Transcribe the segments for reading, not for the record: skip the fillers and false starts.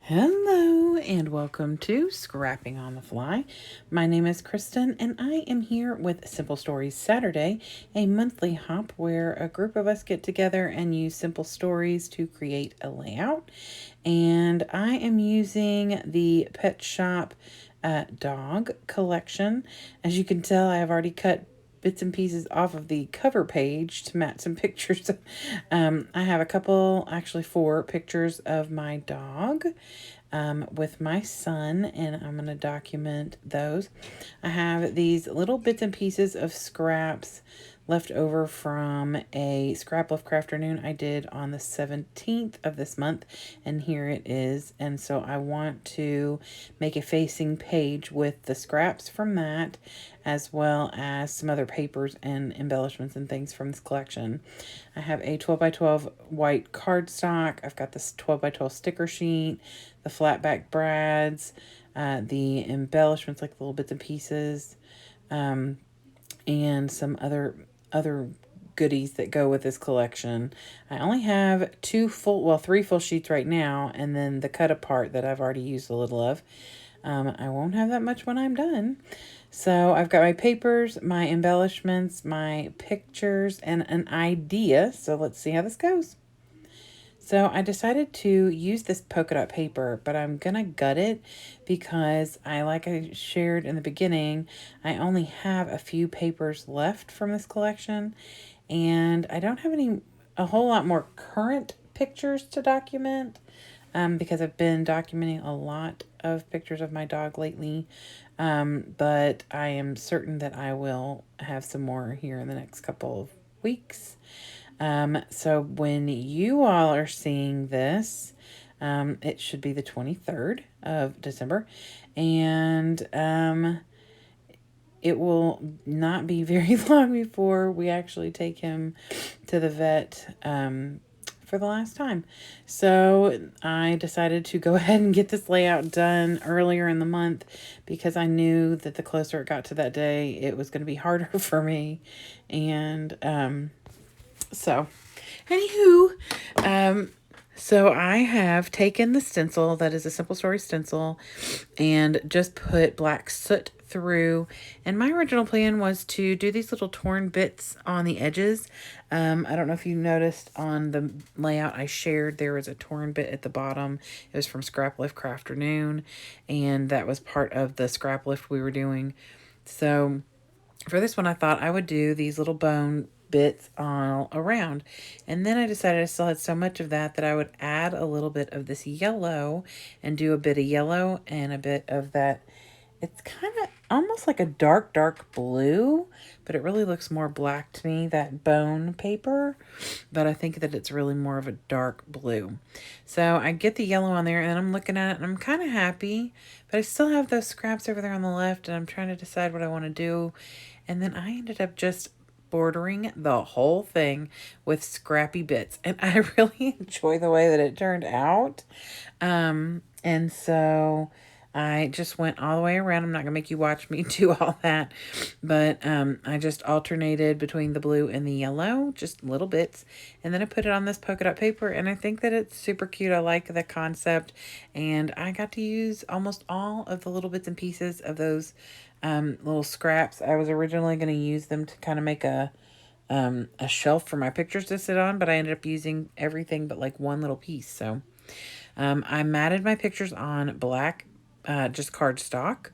Hello and welcome to Scrapping on the Fly. My name is Kristen and I am here with Simple Stories Saturday, a monthly hop where a group of us get together and use simple stories to create a layout. And I am using the Pet Shop dog collection. As you can tell, I have already cut bits and pieces off of the cover page to match some pictures. I have a couple, actually 4 pictures of my dog with my son, and I'm going to document those. I have these little bits and pieces of scraps left over from a Scrap Left Crafternoon I did on the 17th of this month, and here it is. And so I want to make a facing page with the scraps from that, as well as some other papers and embellishments and things from this collection. I have a 12 by 12 white cardstock. I've got this 12 by 12 sticker sheet, the flat back brads, the embellishments like little bits and pieces, and some other goodies that go with this collection. I only have 3 full sheets right now, and then the cut apart that I've already used a little of. I won't have that much when I'm done. So I've got my papers, my embellishments, my pictures, and an idea. So let's see how this goes. So I decided to use this polka dot paper, but I'm going to gut it because like I shared in the beginning, I only have a few papers left from this collection, and I don't have a whole lot more current pictures to document because I've been documenting a lot of pictures of my dog lately, but I am certain that I will have some more here in the next couple of weeks. So when you all are seeing this, it should be the 23rd of December, and it will not be very long before we actually take him to the vet for the last time. So I decided to go ahead and get this layout done earlier in the month because I knew that the closer it got to that day, it was going to be harder for me. And so, anywho, so I have taken the stencil that is a Simple Story stencil and just put black soot through. And my original plan was to do these little torn bits on the edges. I don't know if you noticed on the layout I shared, there was a torn bit at the bottom. It was from Scrap Lift Crafternoon, and that was part of the scrap lift we were doing. So for this one, I thought I would do these little bone bits all around. And then I decided I still had so much of that I would add a little bit of this yellow and do a bit of yellow and a bit of that. It's kind of almost like a dark blue, but it really looks more black to me, that bone paper. But I think that it's really more of a dark blue. So I get the yellow on there, and I'm looking at it, and I'm kind of happy. But I still have those scraps over there on the left, and I'm trying to decide what I want to do. And then I ended up just bordering the whole thing with scrappy bits. And I really enjoy the way that it turned out. And so I just went all the way around. I'm not going to make you watch me do all that. But I just alternated between the blue and the yellow, just little bits. And then I put it on this polka dot paper. And I think that it's super cute. I like the concept. And I got to use almost all of the little bits and pieces of those little scraps. I was originally going to use them to kind of make a shelf for my pictures to sit on, but I ended up using everything but like one little piece. So I matted my pictures on black just cardstock,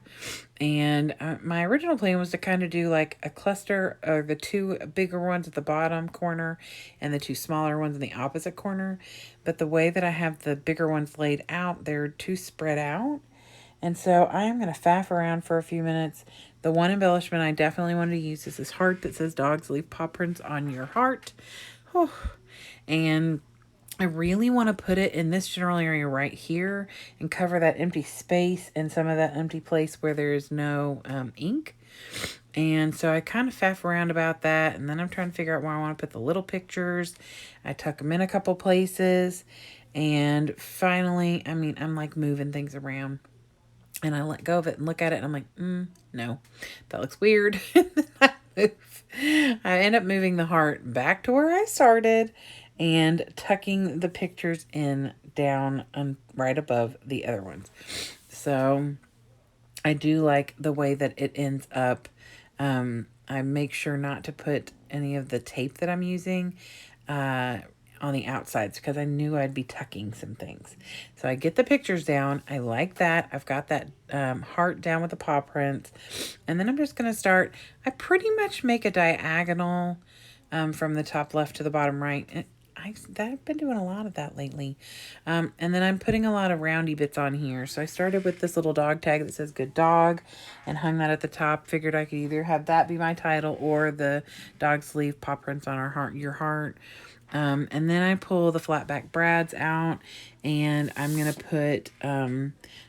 and my original plan was to kind of do like a cluster of the 2 bigger ones at the bottom corner and the 2 smaller ones in the opposite corner. But the way that I have the bigger ones laid out, they're too spread out. And so I am going to faff around for a few minutes. The one embellishment I definitely wanted to use is this heart that says dogs leave paw prints on your heart. Oh. And I really want to put it in this general area right here and cover that empty space and some of that empty place where there is no ink. And so I kind of faff around about that. And then I'm trying to figure out where I want to put the little pictures. I tuck them in a couple places. And finally, I'm like moving things around. And I let go of it and look at it, and I'm like, no, that looks weird. I end up moving the heart back to where I started, and tucking the pictures in down right above the other ones. So I do like the way that it ends up. I make sure not to put any of the tape that I'm using on the outsides because I knew I'd be tucking some things. So I get the pictures down. I like that. I've got that heart down with the paw prints. And then I'm just going to start. I pretty much make a diagonal from the top left to the bottom right. I've been doing a lot of that lately. And then I'm putting a lot of roundy bits on here. So I started with this little dog tag that says good dog and hung that at the top. Figured I could either have that be my title or the dog sleeve paw prints on our heart, your heart. And then I pull the flat back brads out and I'm going to put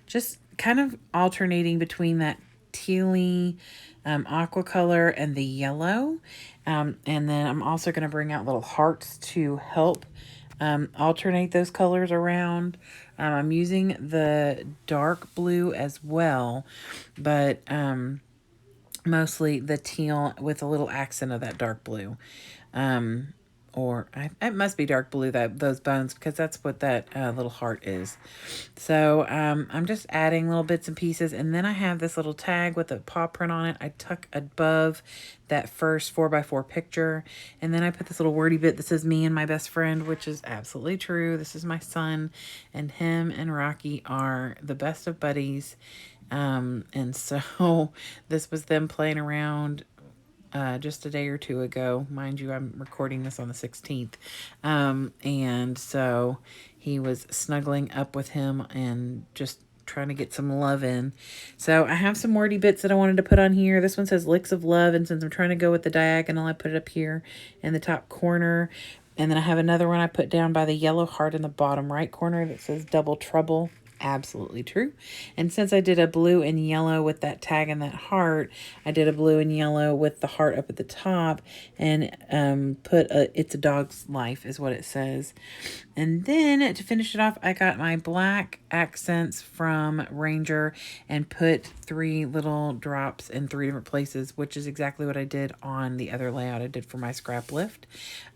just kind of alternating between that tealy aqua color and the yellow. And then I'm also going to bring out little hearts to help alternate those colors around. I'm using the dark blue as well, but mostly the teal with a little accent of that dark blue. It must be dark blue, those bones, because that's what that little heart is. So I'm just adding little bits and pieces, and then I have this little tag with a paw print on it. I tuck above that first 4x4 picture, and then I put this little wordy bit that says me and my best friend, which is absolutely true. This is my son, and him and Rocky are the best of buddies. And so this was them playing around just a day or two ago. Mind you, I'm recording this on the 16th. And so he was snuggling up with him and just trying to get some love in. So I have some wordy bits that I wanted to put on here. This one says Licks of Love, and since I'm trying to go with the diagonal, I put it up here in the top corner. And then I have another one I put down by the yellow heart in the bottom right corner that says Double Trouble. Absolutely true. And since I did a blue and yellow with that tag and that heart, I did a blue and yellow with the heart up at the top and put It's a Dog's Life is what it says. And then to finish it off, I got my black accents from Ranger and put 3 little drops in 3 different places, which is exactly what I did on the other layout I did for my scrap lift.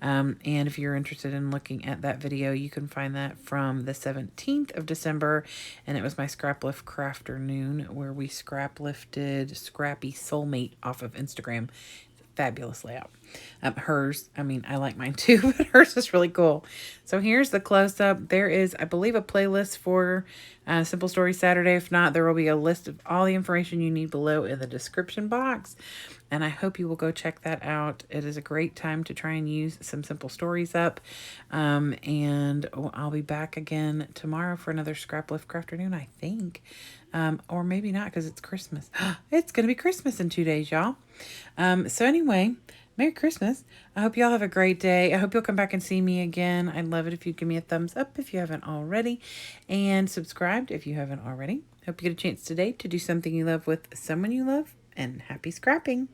And if you're interested in looking at that video, you can find that from the 17th of December. And it was my scrap lift crafternoon where we scrap lifted Scrappy Soulmate off of Instagram. Fabulous layout. Hers, I mean, I like mine too, but hers is really cool. So here's the close-up. There is, I believe, a playlist for Simple Story Saturday. If not, there will be a list of all the information you need below in the description box. And I hope you will go check that out. It is a great time to try and use some Simple Stories up. And I'll be back again tomorrow for another Scrap Lift Crafternoon, I think. Or maybe not because it's Christmas. It's going to be Christmas in 2 days, y'all. So anyway, Merry Christmas. I hope y'all have a great day. I hope you'll come back and see me again. I'd love it if you give me a thumbs up if you haven't already. And subscribed if you haven't already. Hope you get a chance today to do something you love with someone you love. And happy scrapping.